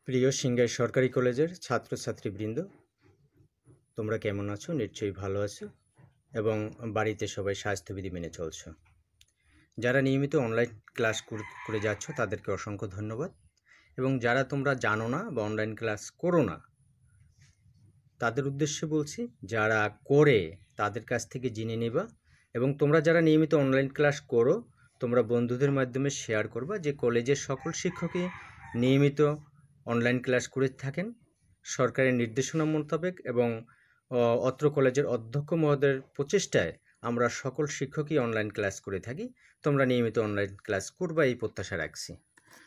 প্রিয় সিংগাই সরকারি কলেজের ছাত্রছাত্রীবৃন্দ, তোমরা কেমন আছো? নিশ্চয়ই ভালো আছো এবং বাড়িতে সবাই স্বাস্থ্যবিধি মেনে চলছো। যারা নিয়মিত অনলাইন ক্লাস করে যাচ্ছ তাদেরকে অসংখ্য ধন্যবাদ, এবং যারা তোমরা জানো না বা অনলাইন ক্লাস করো না তাদের উদ্দেশ্যে বলছি, যারা করে তাদের কাছ থেকে জেনে নেবা, এবং তোমরা যারা নিয়মিত অনলাইন ক্লাস করো তোমরা বন্ধুদের মাধ্যমে শেয়ার করবা যে কলেজের সকল শিক্ষকই নিয়মিত অনলাইন ক্লাস করে থাকেন সরকারের নির্দেশনা মোতাবেক, এবং অত্র কলেজের অধ্যক্ষ মহোদয়ের প্রচেষ্টায় আমরা সকল শিক্ষকই অনলাইন ক্লাস করে থাকি। তোমরা নিয়মিত অনলাইন ক্লাস করবা এই প্রত্যাশা রাখছি।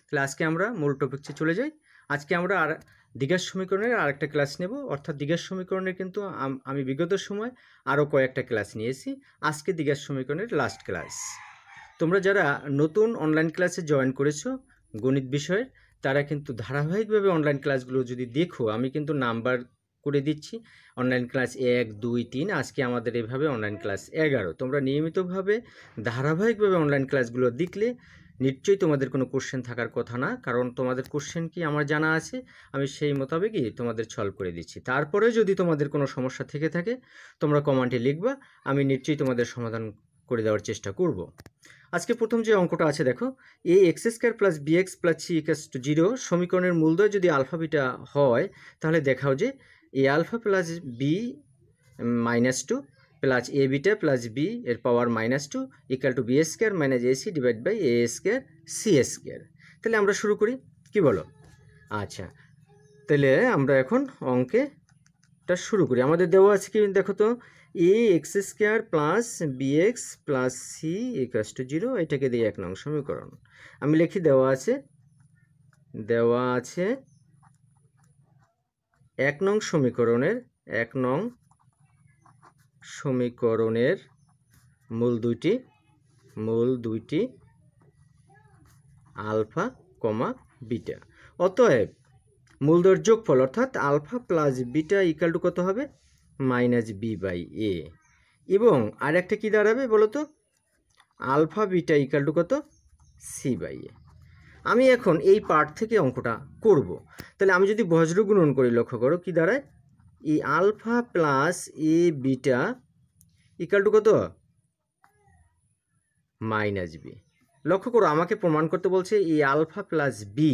তাহলে আজকে আমরা মূল টপিকে চলে যাই। আজকে আমরা দ্বিঘাত সমীকরণের আরেকটা ক্লাস নেব, অর্থাৎ দ্বিঘাত সমীকরণের কিন্তু আমি বিগত সময় আরও কয়েকটা ক্লাস নিয়েছি। আজকে দ্বিঘাত সমীকরণের লাস্ট ক্লাস। তোমরা যারা নতুন অনলাইন ক্লাসে জয়েন করেছো গণিত বিষয়ের, তারা কিন্তু ধারাবাহিকভাবে অনলাইন ক্লাসগুলো যদি দেখো, আমি কিন্তু নাম্বার করে দিচ্ছি অনলাইন ক্লাস 1, 2, 3, আজকে আমাদের এভাবে অনলাইন ক্লাস 11। তোমরা নিয়মিতভাবে ধারাবাহিকভাবে অনলাইন ক্লাসগুলো দেখলে নিশ্চয়ই তোমাদের কোনো কোশ্চেন থাকার কথা না, কারণ তোমাদের কোশ্চেন কি আমার জানা আছে, আমি সেই মোতাবেকই তোমাদের সলভ করে দিচ্ছি। তারপরে যদি তোমাদের কোনো সমস্যা থেকে থাকে তোমরা কমেন্টে লিখবা, আমি নিশ্চয়ই তোমাদের সমাধান করে দেওয়ার চেষ্টা করব। আজকে প্রথম যে অঙ্কটা আছে দেখো, a x square plus b x plus c equals to 0 সমীকরণের মূলদ্বয় যদি আলফা বিটা হয়, তাহলে দেখাও যে a alpha plus b -2 plus a beta plus b এর power -2 equal to b square minus a c divide by a square c square. তাহলে আমরা শুরু করি, কি বলো? আচ্ছা, তাহলে আমরা এখন অঙ্কেটা শুরু করি। আমাদের দেওয়া আছে কি দেখো তো, a x square plus b x plus c equals to 0, এটাকে দিয়ে 1 নং সমীকরণ আমি লিখি। দেওয়া আছে 1 নং সমীকরণের 1 নং সমীকরণের মূল দুইটি আলফা কমা বিটা। অতএব মূলদ্বয়ের যোগফল অর্থাৎ alpha plus beta equal to কত হবে? -b/a। এবং আর একটা কী দাঁড়াবে বলো তো? আলফা বিটা ইকুয়াল টু কত? c/a। আমি এখন এই পার্ট থেকে অঙ্কটা করব। তাহলে আমি যদি বজ্র গুণন করি, লক্ষ্য করো কি দাঁড়ায়, এই alpha plus a beta equal to কত? -b। লক্ষ্য করো, আমাকে প্রমাণ করতে বলছে এ আলফা প্লাস বি,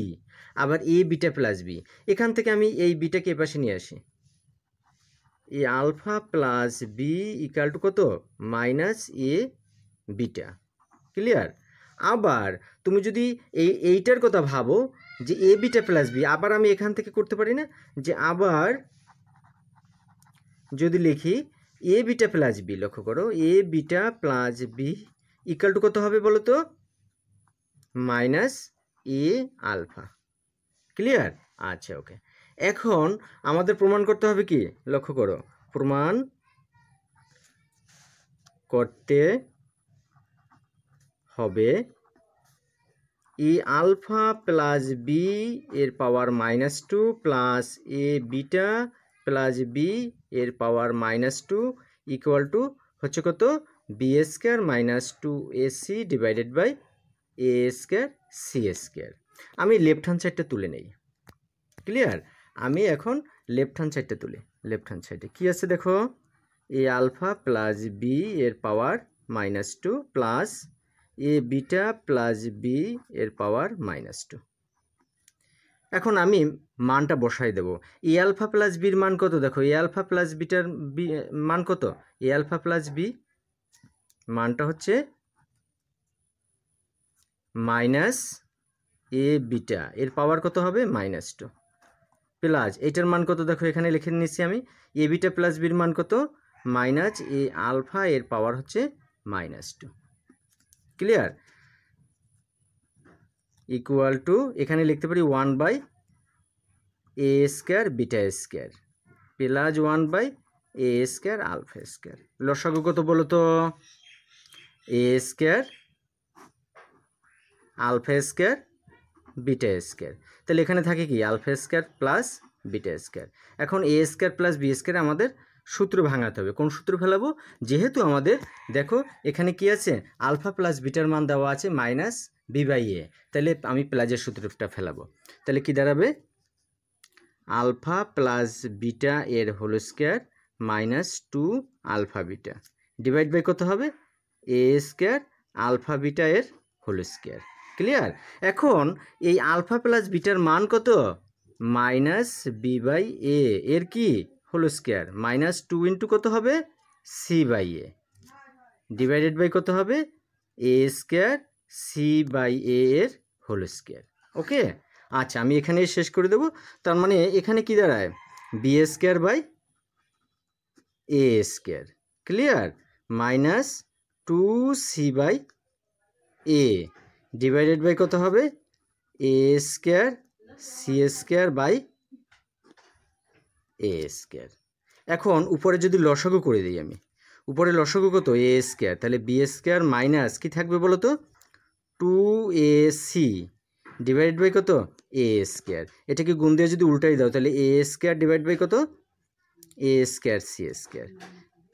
আবার এ বিটা প্লাস বি। এখান থেকে আমি এই বিটাকে এপাশে নিয়ে আসি, a alpha plus b equal to কত? -a বিটা। ক্লিয়ার? আবার তুমি যদি এইটার কথা ভাবো যে এ বিটা প্লাস বি, আবার আমি এখান থেকে করতে পারি না যে আবার যদি লিখি এ বিটা প্লাস বি, লক্ষ্য করো a beta plus b equal to কত হবে বলো তো? -a আলফা। ক্লিয়ার? আচ্ছা, ওকে। এখন আমাদের প্রমাণ করতে হবে কি, লক্ষ্য করো, প্রমাণ করতে হবে এ আলফা প্লাস বি এর power -2 plus a beta plus b এর পাওয়ার -2 ইকুয়াল টু হচ্ছে কত? B square -2ac divided by a square c square. আমি লেফট হ্যান্ড সাইডটা তুলে নেই। ক্লিয়ার? আমি এখন লেফট হ্যান্ড সাইডটা তুলি। লেফট হ্যান্ড সাইডে কী আছে দেখো, এ আলফা প্লাস বি এর power -2 plus a beta plus b এর পাওয়ার -2। এখন আমি মানটা বসাই দেব। এ আলফা প্লাস বির মান কত দেখো, এ আলফা প্লাস বিটার মান কত? এ আলফা প্লাস বি মানটা হচ্ছে -a বিটা, এর পাওয়ার কত হবে? -2 প্লাস এটার মান কত দেখো, এখানে লিখে নিচ্ছি আমি, এ বিটা প্লাস বির মান কত? -a আলফা এর পাওয়ার হচ্ছে -2। ক্লিয়ার? ইকুয়াল টু এখানে লিখতে পারি 1/a square beta square plus 1/a square alpha square. লসাগু কত বলো তো? a square alpha square beta square. তাহলে এখানে থাকে কি? Alpha square plus beta square. এখন a square plus b square আমাদের সূত্র ভাঙাতে হবে। কোন সূত্র ফেলাবো? যেহেতু আমাদের দেখো এখানে কি আছে, আলফা প্লাস বিটার মান দেওয়া আছে -b/a, তাহলে আমি প্লাসের সূত্রটা ফেলাবো। তাহলে কি দাঁড়াবে? আলফা প্লাস বিটা এর whole square minus 2 alpha beta divide by কত হবে এ স্কোয়ার আলফা বিটা এর হোল স্কোয়ার। ক্লিয়ার? এখন এই আলফা প্লাস বিটার মান কত মাইনাস বি বাই এ এর কি হোল স্কোয়ার মাইনাস 2 ইন্টু কত হবে c by a divided by কত হবে a square c by a এর হোল স্কোয়ার। ওকে, আচ্ছা আমি এখানে শেষ করে দেব। তার মানে এখানে কি দাঁড়ায় b square by a square. Clear? Minus 2 c by a divided by কত হবে a square c square by a square. এখন উপরে যদি লসাগু করে দিই আমি, উপরে লসাগু কত এ স্কোয়ার, তাহলে বি স্কোয়ার মাইনাস কি থাকবে বলো তো 2ac ডিভাইডেড বাই কত এ স্কোয়ার। এটাকে গুণ দিয়ে যদি উল্টাই দাও তাহলে এ স্কোয়ার ডিভাইড বাই কত এ স্কোয়ার সি স্কোয়ার।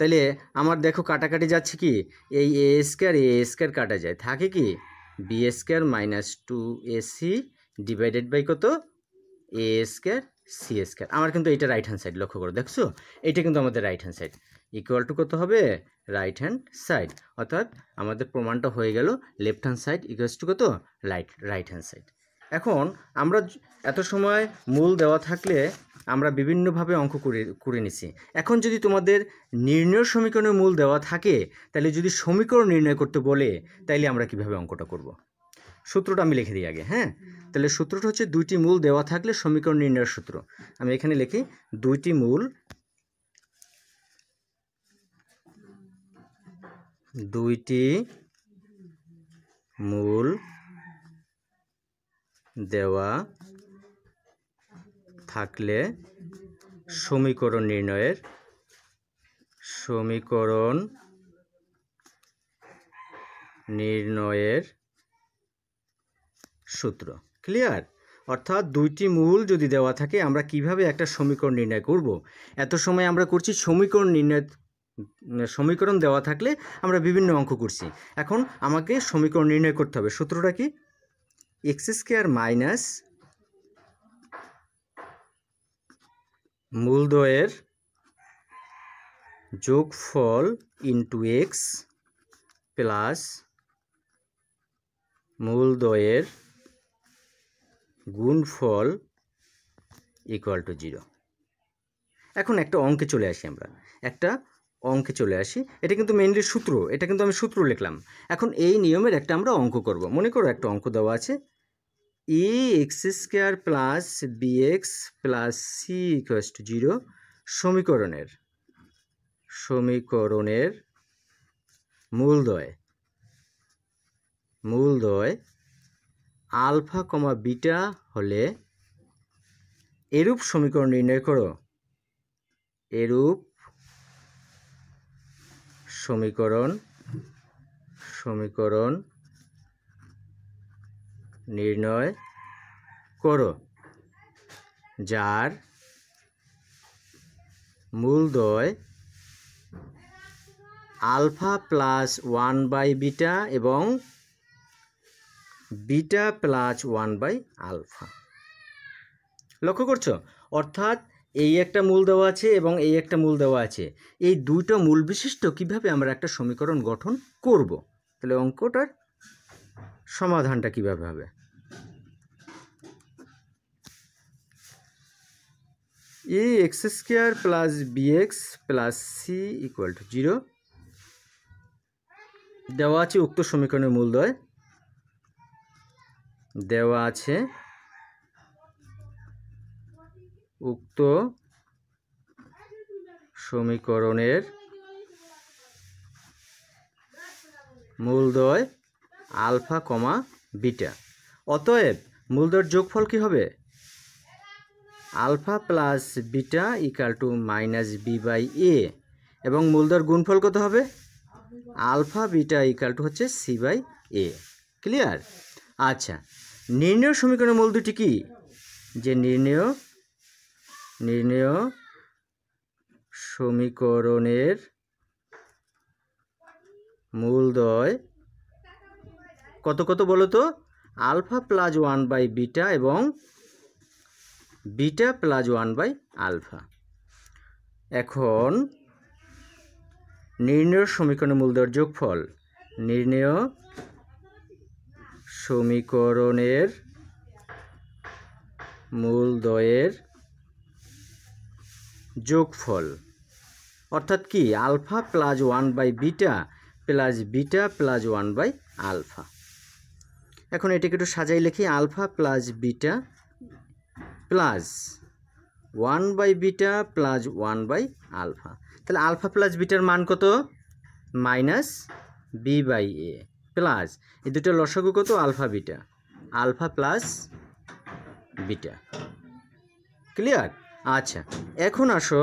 তাহলে আমার দেখো কাটাকাটি যাচ্ছে কি এই এ স্কোয়ার কাটা যায়, থাকে কি b square minus 2ac divided by কত এ স্কোয়ার সি স্কোয়ার। আমার কিন্তু এটা রাইট হ্যান্ড সাইড, লক্ষ্য করো দেখছো এটা কিন্তু আমাদের right hand side equal to কত হবে রাইট হ্যান্ড সাইড, অর্থাৎ আমাদের প্রমাণটা হয়ে গেল left hand side equals to কত রাইট হ্যান্ড সাইড। এখন আমরা এত সময় মূল দেওয়া থাকলে আমরা বিভিন্নভাবে অঙ্ক করে নিছি। এখন যদি তোমাদের নির্ণয় সমীকরণের মূল দেওয়া থাকে তাহলে যদি সমীকরণ নির্ণয় করতে বলে তাইলে আমরা কিভাবে অঙ্কটা করব। সূত্রটা আমি লিখে দিই আগে। হ্যাঁ, তাহলে সূত্রটা হচ্ছে দুইটি মূল দেওয়া থাকলে সমীকরণ নির্ণয়ের সূত্র। আমি এখানে লিখি দুইটি মূল দেওয়া থাকলে সমীকরণ নির্ণয়ের সূত্র। ক্লিয়ার? অর্থাৎ দুইটি মূল যদি দেওয়া থাকে আমরা কিভাবে একটা সমীকরণ নির্ণয় করব। এত সময় আমরা করছি সমীকরণ দেওয়া থাকলে আমরা বিভিন্ন অঙ্ক করছি। এখন আমাকে সমীকরণ নির্ণয় করতে হবে। সূত্রটা কি এক্স স্কোয়ার মাইনাস মূলদ্বয়ের যোগফল ইন্টু এক্স প্লাস মূলদ্বয়ের গুণফল ইকুয়াল টু 0। এখন একটা অঙ্কে চলে আসি, এটা কিন্তু মেইনলি সূত্র, এটা কিন্তু আমি সূত্র লিখলাম। এখন এই নিয়মের একটা আমরা অঙ্ক করব। মনে করো একটা অঙ্ক দেওয়া আছে a x square plus b x plus c equals to 0 সমীকরণের মূলদ্বয় আলফা কমা বিটা হলে এরূপ সমীকরণ নির্ণয় করো। এরূপ সমীকরণ নির্ণয় করো যার মূলদ্বয় আলফা প্লাস 1 বাই বিটা এবং বিটা প্লাস 1 বাই আলফা। লক্ষ্য করছো? অর্থাৎ এই একটা মূল দেওয়া আছে এবং এই একটা মূল দেওয়া আছে, এই দুইটা মূল বিশিষ্ট কিভাবে আমরা একটা সমীকরণ গঠন করব। তাহলে অঙ্কটার সমাধানটা কিভাবে হবে a x square plus b x plus c equal to 0 দেওয়া আছে উক্ত সমীকরণের মূলদ্বয়, দেওয়া আছে উক্ত সমীকরণের মূলদ্বয় আলফা কমা বিটা। অতএব মূলদ্বয়ের যোগফল কি হবে alpha plus beta equal to minus b by a এবং মূলদ্বয়ের গুণফল কত হবে আলফা বিটা ইকুয়াল টু হচ্ছে সি বাই এ। ক্লিয়ার? আচ্ছা, নির্ণয় সমীকরণের মূল দুটি কি যে নির্ণয় সমীকরণের মূলদ্বয় কত কত বলো তো আলফা প্লাস 1 বাই বিটা এবং বিটা প্লাস 1/α। এখন নির্ণেয় সমীকরণের মূলদয়ের যোগফল, নির্ণেয় সমীকরণের মূলদয়ের যোগফল অর্থাৎ কি alpha plus 1/β plus beta plus 1/α। এখন এটাকে একটু সাজাই লিখি, alpha plus beta plus 1/β plus 1/α। তাহলে আলফা প্লাস বিটার মান কত? -b/a প্লাস এই দুটো লসাগু কত? Alpha beta, alpha plus beta. Clear? আচ্ছা, এখন আসো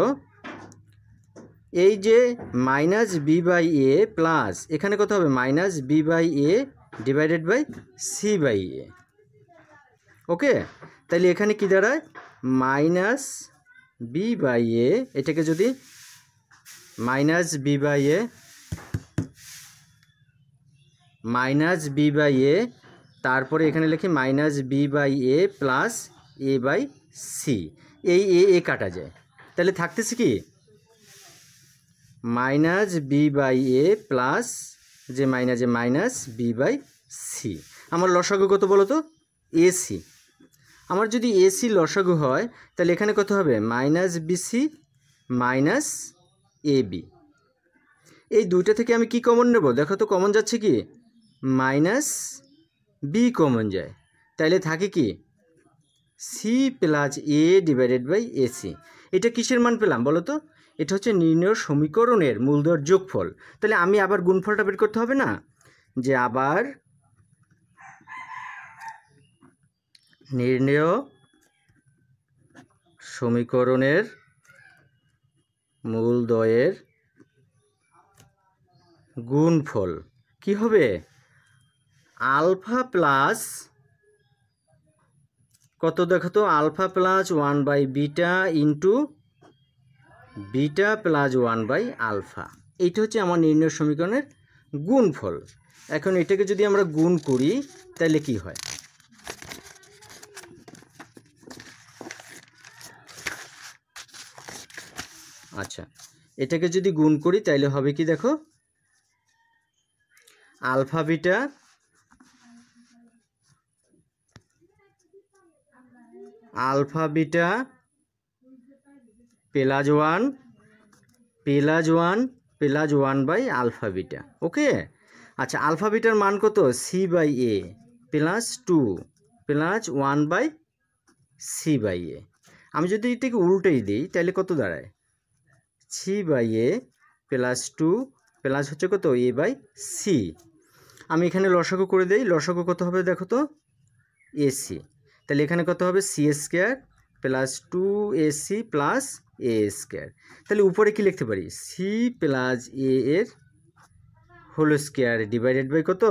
এই যে -b/a প্লাস এখানে কত হবে? -b/a divided by c/a। ওকে, তাহলে এখানে কি দাঁড়ায়? -b/a, এটাকে যদি -b/a তারপরে এখানে লিখি -b/a প্লাস a/c, এই এ কাটা যায়, তাহলে থাকতেছে কি -b/a প্লাস যে মাইনাস b/c। আমার লসাগু কত বলো তো? ac। আমার যদি ac লসাগু হয় তাহলে এখানে কত হবে? -bc minus ab। এই দুইটা থেকে আমি কি কমন নেব? দেখো তো কমন যাচ্ছে কি? -b কমন যায়, তাইলে থাকে কি c plus a divided by ac। এটা কিসের মান পেলাম বলো তো? এটা হচ্ছে নির্ণেয় সমীকরণের মূলদয়ের যোগফল। তাহলে আমি আবার গুণফলটা বের করতে হবে না? যে আবার নির্ণেয় সমীকরণের মূলদয়ের গুণফল কি হবে? আলফা প্লাস কত দেখো তো? Alpha plus 1/β into beta plus 1/α। এইটা হচ্ছে আমার নির্ণয় সমীকরণের গুণফল। এখন এটাকে যদি আমরা গুণ করি তাহলে কি হয়? আচ্ছা, এটাকে যদি গুণ করি তাহলে হবে কি দেখো? Alpha beta plus 1 plus 1/α beta. Okay, আচ্ছা, আলফা বিটার মান কত? c/a plus 2 plus 1/c/a। আমি যদি এটাকে উল্টেই দিই তাহলে কত দাঁড়ায়? c/a প্লাস 2 প্লাস হচ্ছে কত? a/c। আমি এখানে লসাগু করে দেই, লসাগু কত হবে দেখো তো? ac। তাহলে এখানে কত হবে? c² plus 2ac plus a²। তাহলে উপরে কি লিখতে পারি? c প্লাস a এর হোল স্কোয়ার ডিভাইডেড বাই কত?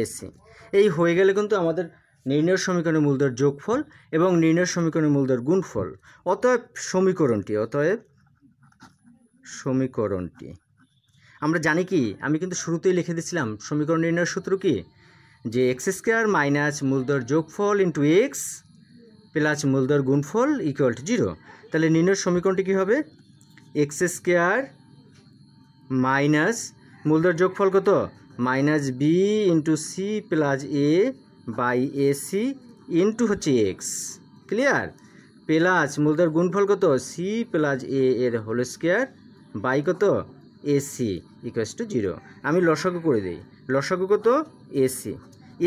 ac। এই হয়ে গেলে কিন্তু আমাদের নির্ণয় সমীকরণের মূলদয়ের যোগফল এবং নির্ণয় সমীকরণের মূলদয়ের গুণফল। অতএব সমীকরণটি আমরা জানি কি? আমি কিন্তু শুরুতেই লিখে দিয়েছিলাম সমীকরণ নির্ণয়ের সূত্র কি? যে x² মাইনাস মূলদয়ের যোগফল ইন্টু x প্লাস মূলদয়ের গুণফল ইকুয়াল টু 0। তাহলে নির্ণয় সমীকরণটি কী হবে? x² মাইনাস মূলদয়ের যোগফল কত? -b into c plus a by ac into হচ্ছে x। ক্লিয়ার? প্লাস মূলদয়ের গুণফল কত? c প্লাস a এর হোল স্কোয়ার বাই কত? ac equals to 0। আমি লসাগু করে দিই, লসাগু কত?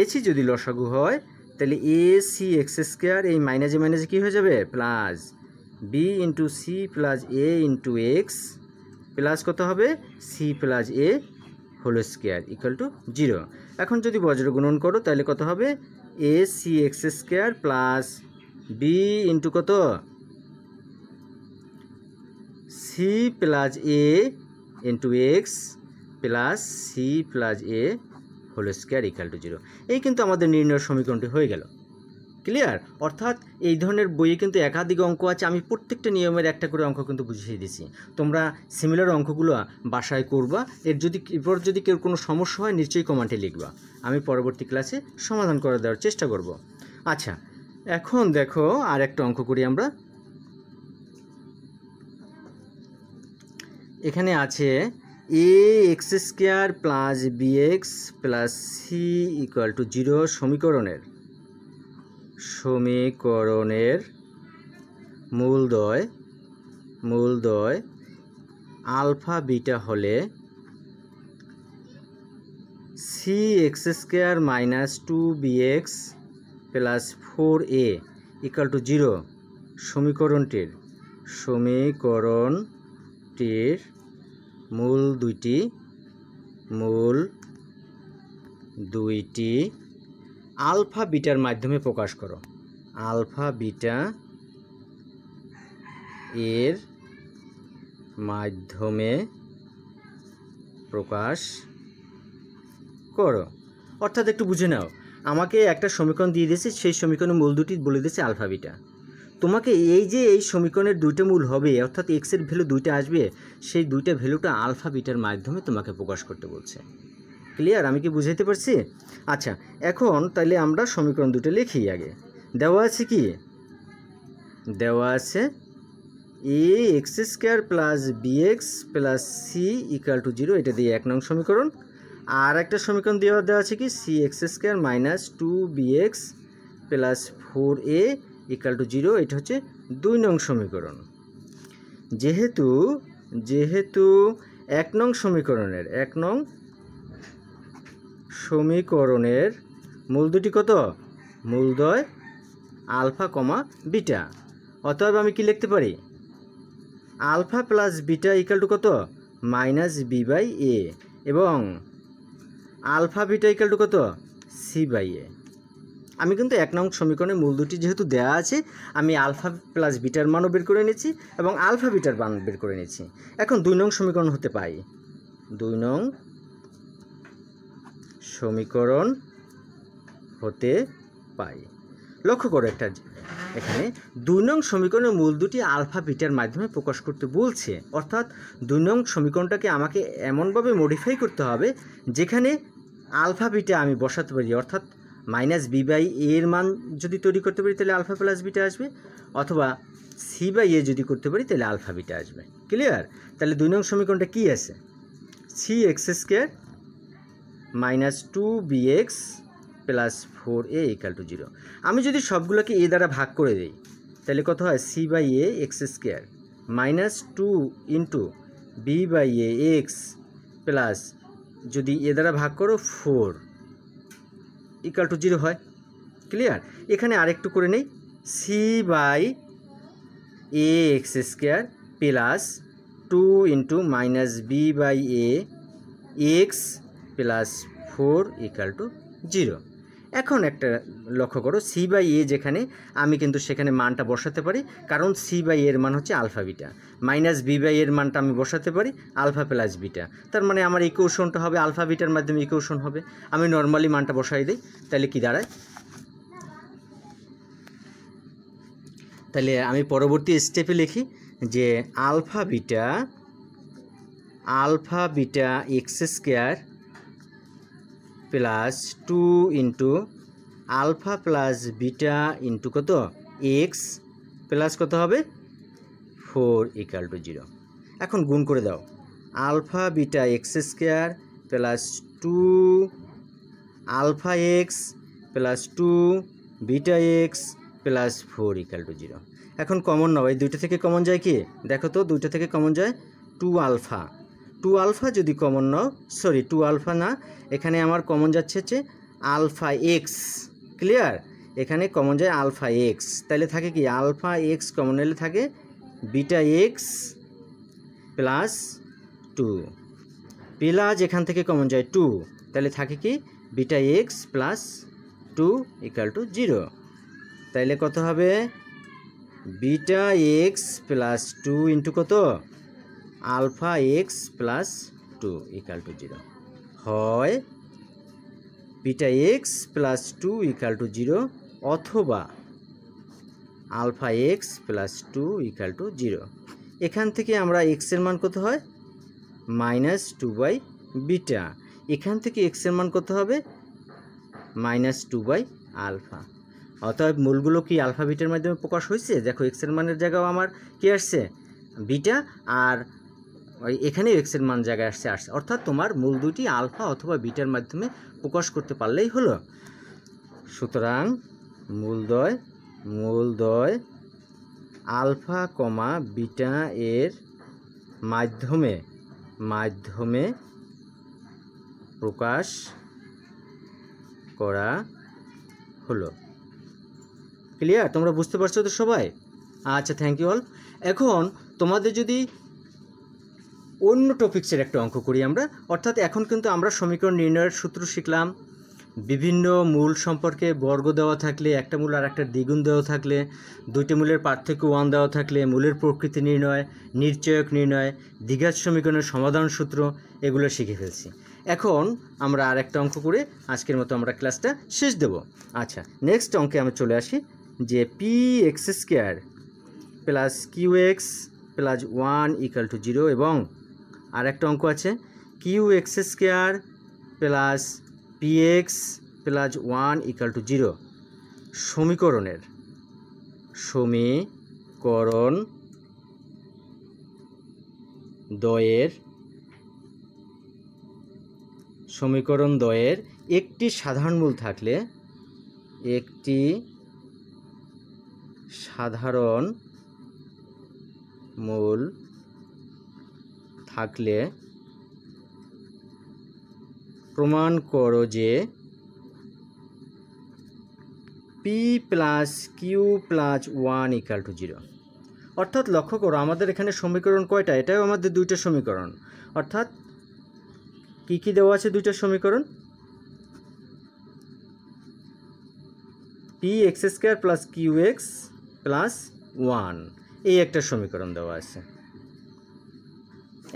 ac যদি লসাগু হয় তাহলে ac x² এই মাইনাসে কী হয়ে যাবে? Plus b into c plus a into x plus কত হবে? c plus a whole square equal to 0। এখন যদি বজ্র গুণন করো তাহলে কত হবে? ac x² plus b into কত? c plus a into x plus c plus a whole square equal to 0। এই কিন্তু আমাদের নির্ণয় সমীকরণটি হয়ে গেল। ক্লিয়ার? অর্থাৎ এই ধরনের বইয়ে কিন্তু একাধিক অঙ্ক আছে, আমি প্রত্যেকটা নিয়মের একটা করে অঙ্ক কিন্তু বুঝিয়ে দিয়েছি। তোমরা সিমিলার অঙ্কগুলো বাসায় করবা। এরপর যদি কেউ কোনো সমস্যা হয় নিশ্চয়ই কমেন্টে লিখবা, আমি পরবর্তী ক্লাসে সমাধান করে দেওয়ার চেষ্টা করব। আচ্ছা, এখন দেখো আর একটা অঙ্ক করি আমরা। এখানে আছে a x square plus b x plus c equal to 0 সমীকরণের মূলদ্বয় আলফা বিটা হলে c x square minus 2bx plus 4a equal to 0 সমীকরণটির মূল দুইটি আলফা বিটার মাধ্যমে প্রকাশ করো। আলফা বিটা এর মাধ্যমে প্রকাশ করো। অর্থাৎ একটু বুঝে নাও, আমাকে একটা সমীকরণ দিয়ে দিয়েছে, সেই সমীকরণের মূল দুটি বলে দিয়েছে আলফা বিটা। তোমাকে এই যে এই সমীকরণের দুইটা মূল হবে, অর্থাৎ এক্সের ভ্যালু দুইটা আসবে, সেই দুইটা ভ্যালুটা আলফা বিটার মাধ্যমে তোমাকে প্রকাশ করতে বলছে। ক্লিয়ার? আমি কি বুঝাইতে পারছি? আচ্ছা, এখন তাহলে আমরা সমীকরণ দুটো লিখি। আগে দেওয়া আছে কি? দেওয়া আছে a x square plus b x plus c equal to 0, এটা দিয়ে 1 নং সমীকরণ। আর একটা সমীকরণ দেওয়া আছে কি? C x square minus 2bx plus 4a equal to 0, এটা হচ্ছে 2 নং সমীকরণ। যেহেতু 1 নং সমীকরণের মূল দুটি কত? মূলদ্বয় আলফা কমা বিটা। অতএব আমি কি লিখতে পারি? Alpha plus beta equal to কত? মাইনাস বি বাই এ, এবং আলফা বিটা ইকুয়াল টু কত? C by a. আমি কিন্তু 1 নং সমীকরণের মূল দুটি যেহেতু দেওয়া আছে, আমি আলফা প্লাস বিটার মানও বের করে নিয়েছি এবং আলফা বিটার মান বের করে নিয়েছি। এখন 2 নং সমীকরণ হতে পাই। 2 নং সমীকরণ হতে পাই। লক্ষ্য করো একটা, এখানে 2 নং সমীকরণের মূল দুটি আলফা বিটার মাধ্যমে প্রকাশ করতে বলছে। অর্থাৎ 2 নং সমীকরণটাকে আমাকে এমনভাবে মডিফাই করতে হবে যেখানে আলফা বিটা আমি বসাতে পারি। অর্থাৎ মাইনাস বি বাই এর মান যদি তৈরি করতে পারি তাহলে আলফা প্লাস বিটা আসবে, অথবা সি বাই এ যদি করতে পারি তাহলে আলফা বিটা আসবে। ক্লিয়ার? তাহলে 2 নং সমীকরণটা কি আছে? C x square minus 2bx plus 4a equal to 0। আমি যদি সবগুলোকে এ দ্বারা ভাগ করে দিই তাহলে কত হয়? C by a x square minus 2 into b by a x plus, যদি এ দ্বারা ভাগ করো 4 ইকুয়াল টু 0 হয়। ক্লিয়ার? এখানে আরেকটু করে নেই, c by a x square plus 2 into minus b by a x plus 4 equal to 0। এখন একটা লক্ষ্য করো, সি বাই এ যেখানে, আমি কিন্তু সেখানে মানটা বসাতে পারি, কারণ সি বাই এর মান হচ্ছে alpha beta. Minus b by এর মানটা আমি বসাতে পারি আলফা প্লাস বিটা। তার মানে আমার ইকুয়েশনটা হবে আলফা বিটার মাধ্যমে ইকুয়েশন হবে। আমি নর্মালি মানটা বসাই দিই, তাহলে কি দাঁড়ায়? তাহলে আমি পরবর্তী স্টেপে লিখি যে alpha beta x square plus 2 into alpha plus beta into কত? এক্স প্লাস কত হবে? 4 ইকুয়াল টু 0। এখন গুণ করে দাও, alpha beta x square plus 2 alpha x plus 2 beta x plus 4 equal to 0। এখন কমন নাও, এই দুইটা থেকে কমন যায় কি? দেখো তো, দুইটা থেকে কমন যায় 2 আলফা যদি কমন নাও, সরি 2 আলফা না, এখানে আমার কমন যাচ্ছে হচ্ছে আলফা এক্স। ক্লিয়ার? এখানে কমন যায় আলফা এক্স, তাহলে থাকে কি? আলফা এক্স কমন নিলে থাকে বিটা এক্স প্লাস 2 প্লাস, এখান থেকে কমন যায় 2, তাহলে থাকে কি? Beta x plus 2 equal to 0। তাইলে কত হবে? বিটা এক্স প্লাস 2 ইন্টু কত? Alpha x plus 2 equal to 0 হয় beta x plus 2 equal to 0, অথবা alpha x plus 2 equal to 0। এখান থেকে আমরা এক্সের মান কত হয়? Minus 2 by beta. এখান থেকে এক্সের মান কত হবে? Minus 2 by alpha. অতএব মূলগুলো কি আলফা বিটার মাধ্যমে প্রকাশ হয়েছে। দেখো এক্সের মানের জায়গাও আমার কি আসছে বিটা, আর ওই এখানেও এক্সের মান জায়গায় আসছে অর্থাৎ তোমার মূল দুটি আলফা অথবা বিটার মাধ্যমে প্রকাশ করতে পারলেই হলো। সুতরাং মূলদ্বয় আলফা কমা বিটা এর মাধ্যমে প্রকাশ করা হলো। ক্লিয়ার? তোমরা বুঝতে পারছো তো সবাই? আচ্ছা, থ্যাংক ইউ অল। এখন তোমাদের যদি অন্য টপিক্সের একটা অঙ্ক করি আমরা, অর্থাৎ এখন কিন্তু আমরা সমীকরণ নির্ণয়ের সূত্র শিখলাম। বিভিন্ন মূল সম্পর্কে বর্গ দেওয়া থাকলে, একটা মূল আর একটা দ্বিগুণ দেওয়া থাকলে, দুইটি মূলের পার্থক্য 1 দেওয়া থাকলে মূলের প্রকৃতি নির্ণয়, নির্চয়ক নির্ণয়, দ্বিঘাত সমীকরণের সমাধান সূত্র এগুলো শিখে ফেলছি। এখন আমরা আর একটা অঙ্ক করে আজকের মতো আমরা ক্লাসটা শেষ দেব। আচ্ছা, নেক্সট অঙ্কে আমি চলে আসি যে p x square plus q x plus 1 equal to 0 এবং আর একটা অঙ্ক আছে q x square plus p x plus 1 equal to 0 সমীকরণ দ্বয়ের একটি সাধারণ মূল থাকলে প্রমাণ করো যে p plus Q plus 1 equal to 0। অর্থাৎ লক্ষ্য করো আমাদের এখানে সমীকরণ কয়টা, এটাও আমাদের দুইটা সমীকরণ। অর্থাৎ কি কি দেওয়া আছে দুইটা সমীকরণ, p x square plus q x plus 1 এই একটা সমীকরণ দেওয়া আছে,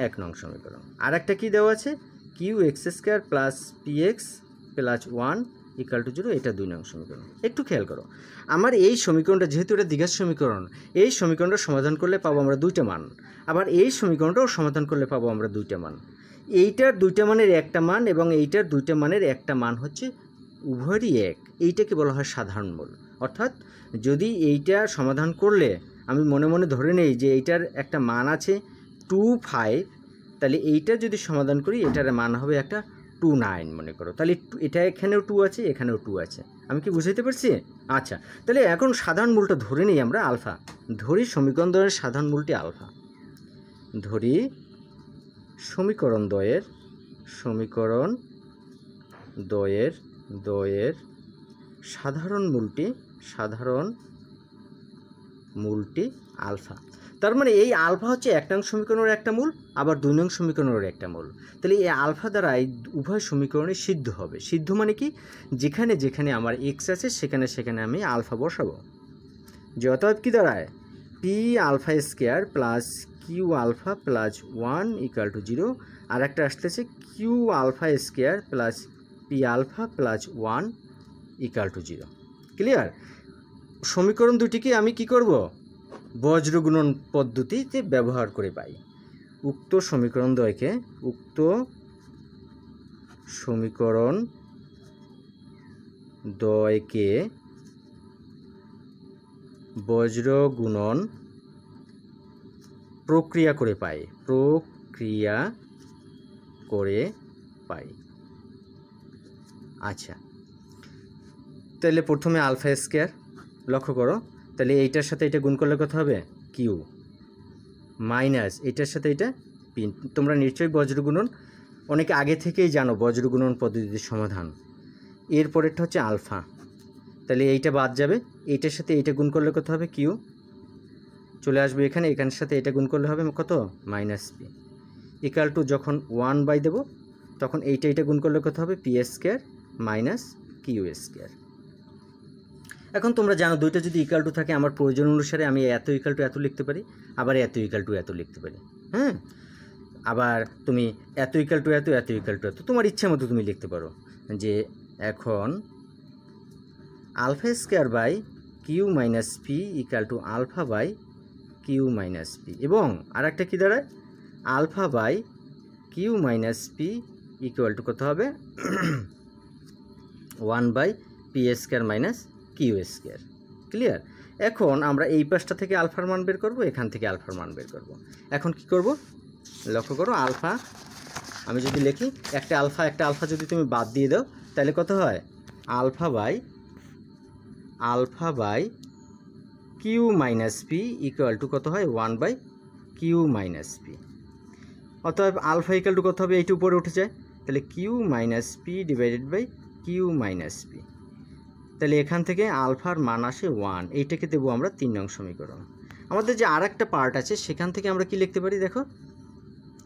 1 নং সমীকরণ। আর একটা কী দেওয়া আছে q x square plus p x plus 1 equal to 0 এটা 2 নং সমীকরণ। একটু খেয়াল করো আমার এই সমীকরণটা যেহেতু এটা দ্বিঘাত সমীকরণ, এই সমীকরণটা সমাধান করলে পাবো আমরা 2টা মান, আবার এই সমীকরণটাও সমাধান করলে পাবো আমরা 2টা মান। এইটার 2টা মানের একটা মান এবং এইটার 2টা মানের একটা মান হচ্ছে উভয়েরই এক, এইটাকে বলা হয় সাধারণ মূল। অর্থাৎ যদি এইটা সমাধান করলে আমি মনে মনে ধরে নেই যে এইটার একটা মান আছে 2,5, তাহলে এইটা যদি সমাধান করি এটার মান হবে একটা 2,9 মনে করো। তাহলে এটা এখানেও 2 আছে, এখানেও 2 আছে। আমি কি বুঝাইতে পারছি? আচ্ছা, তাহলে এখন সাধারণ মূলটা ধরে নিই আমরা আলফা। ধরি সমীকরণ দ্বয়ের সাধারণ মূলটি আলফা। ধরি সমীকরণ দ্বয়ের সাধারণ মূলটি আলফা। তার মানে এই আলফা হচ্ছে 1 নং সমীকরণের একটা মূল, আবার 2 নং সমীকরণের একটা মূল। তাহলে এই আলফা দ্বারা এই উভয় সমীকরণে সিদ্ধ হবে। সিদ্ধ মানে কি, যেখানে যেখানে আমার এক্স আছে সেখানে সেখানে আমি আলফা বসাবো। যে অতএব কী দাঁড়ায় p alpha square plus q alpha plus 1 equal to 0, আর একটা আসতেছে q alpha square plus p alpha plus 1 equal to 0। Clear? সমীকরণ দুটিকে আমি কি করব, বজ্রগুণন পদ্ধতিতে ব্যবহার করে পাই। উক্ত সমীকরণ দ্বয়কে বজ্রগুণন প্রক্রিয়া করে পাই। আচ্ছা, তাহলে প্রথমে আলফা স্কোয়ার লক্ষ্য করো, তাহলে এইটার সাথে এটা গুণ করলে কত হবে কিউ মাইনাস এইটার সাথে এটা পি। তোমরা নিশ্চয়ই বজ্রগুণন অনেকে আগে থেকেই জানো, বজ্রগুণন পদ্ধতির সমাধান। এরপরেরটা হচ্ছে আলফা, তাহলে এইটা বাদ যাবে, এইটার সাথে এইটা গুণ করলে কত হবে কিউ চলে আসবে এখানে, এখানের সাথে এটা গুণ করলে হবে কত মাইনাস পি ইকুয়াল টু যখন 1 বাই দেবো তখন এইটা গুণ করলে কত হবে p square minus q square. এখন তোমরা জানো দুইটা যদি ইকুয়াল টু থাকে আমার প্রয়োজন অনুসারে আমি এত ইকুয়াল টু এত লিখতে পারি, আবার এত ইকুয়াল টু এত লিখতে পারি। হ্যাঁ, আবার তুমি এত ইকুয়াল টু এত, এত ইকুয়াল টু এত, তোমার ইচ্ছা মতো তুমি লিখতে পারো। যে এখন alpha square by q minus p equal to alpha by q minus p, এবং আর একটা কী দাঁড়ায় alpha by q minus p equal to কত হবে 1 by p square minus q square. Clear? এখন আমরা এই পাশটা থেকে আলফার মান বের করব, এখান থেকে আলফার মান বের করব। এখন কি করব, লক্ষ্য করো, আলফা আমি যদি লিখি একটা আলফা যদি তুমি বাদ দিয়ে দাও তাহলে কত হয়, alpha by q minus p equal to কত হয়, 1 বাই কিউ মাইনাস পি। অতএব আলফা ইকুয়াল টু কত হবে, এইটা উপরে উঠে যায়, তাহলে q minus p divided by q minus p. তাহলে এখান থেকে আলফার মান আসে 1, এইটাকে দেবো আমরা 3 নং সমীকরণ। আমাদের যে আর একটা পার্ট আছে সেখান থেকে আমরা কি লিখতে পারি, দেখো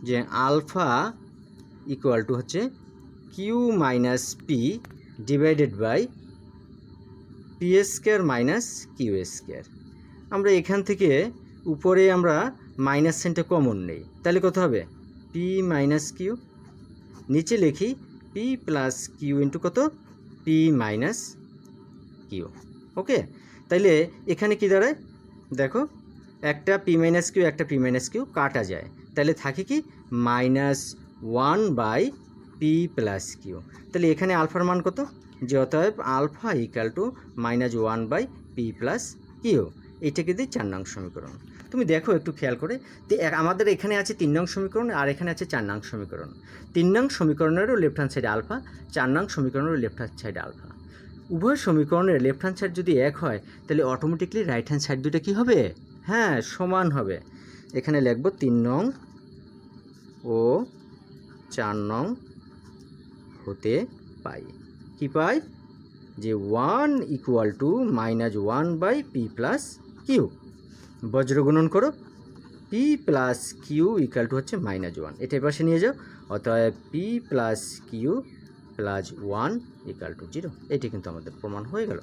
যে আলফা ইকুয়াল টু হচ্ছে q minus p divided by p square minus q square. আমরা এখান থেকে উপরে আমরা মাইনাস সাইনটা কমন নেই, তাহলে কত হবে, পি মাইনাস কিউ, নিচে লিখি পি প্লাস কিউ ইন্টু কত, পি মাইনাস কিউ। ওকে, তাইলে এখানে কি দাঁড়ায়, দেখো একটা পি মাইনাস কিউ একটা পি মাইনাস কিউ কাটা যায়, তাহলে থাকে কি -1 বাই পি প্লাস কিউ। তাহলে এখানে আলফার মান কত, যে অতএব alpha equal to -1 by P plus q. এইটাকে দিয়ে 4 নং সমীকরণ। তুমি দেখো একটু খেয়াল করে, আমাদের এখানে আছে 3 নং সমীকরণ আর এখানে আছে 4 নং সমীকরণ। 3 নং সমীকরণেরও লেফট হ্যান্ড সাইডে আলফা, 4 নং সমীকরণেরও লেফট হ্যান্ড সাইডে আলফা। উভয় সমীকরণের লেফট হ্যান্ড সাইড যদি এক হয় তাহলে অটোমেটিকলি রাইট হ্যান্ড সাইড দুটো কী হবে, হ্যাঁ সমান হবে। এখানে লিখব 3 নং ও 4 নং হতে পাই, কি পাই, যে 1 equal to -1 by P plus Q. বজ্রগুণন করো, P plus Q equal to হচ্ছে -1, এটা পাশে নিয়ে যাও, অতএব P plus Q plus 1 equal to 0। এটি কিন্তু আমাদের প্রমাণ হয়ে গেল।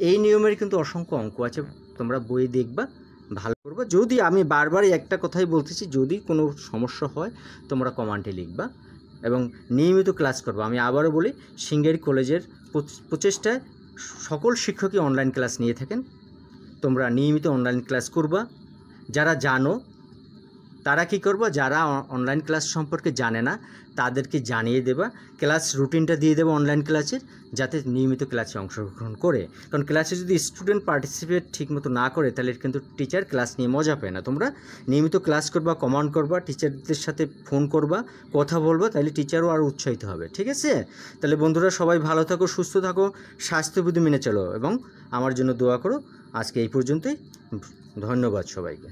এই নিয়মের কিন্তু অসংখ্য অঙ্ক আছে, তোমরা বই দেখবা, ভালো করবা। যদি আমি বারবার একটা কথাই বলতেছি, যদি কোনো সমস্যা হয় তোমরা কমেন্টে লিখবা এবং নিয়মিত ক্লাস করবা। আমি আবারও বলি, সিঙ্গারি কলেজের প্রচেষ্টায় সকল শিক্ষকই অনলাইন ক্লাস নিয়ে থাকেন। তোমরা নিয়মিত অনলাইন ক্লাস করবা। যারা জানো তারা কি করবা, যারা অনলাইন ক্লাস সম্পর্কে জানে না তাদেরকে জানিয়ে দেবা, ক্লাস রুটিনটা দিয়ে দেবো অনলাইন ক্লাসের, যাতে নিয়মিত ক্লাসে অংশগ্রহণ করে। কারণ ক্লাসে যদি স্টুডেন্ট পার্টিসিপেট ঠিকমতো না করে তাহলে কিন্তু টিচার ক্লাস নিয়ে মজা পায় না। তোমরা নিয়মিত ক্লাস করবা, কমেন্ট করবা, টিচারদের সাথে ফোন করবা, কথা বলবা, তাহলে টিচারও আরও উৎসাহিত হবে। ঠিক আছে? তাহলে বন্ধুরা সবাই ভালো থাকো, সুস্থ থাকো, স্বাস্থ্যবিধি মেনে চলো এবং আমার জন্য দোয়া করো। আজকে এই পর্যন্তই, ধন্যবাদ সবাইকে।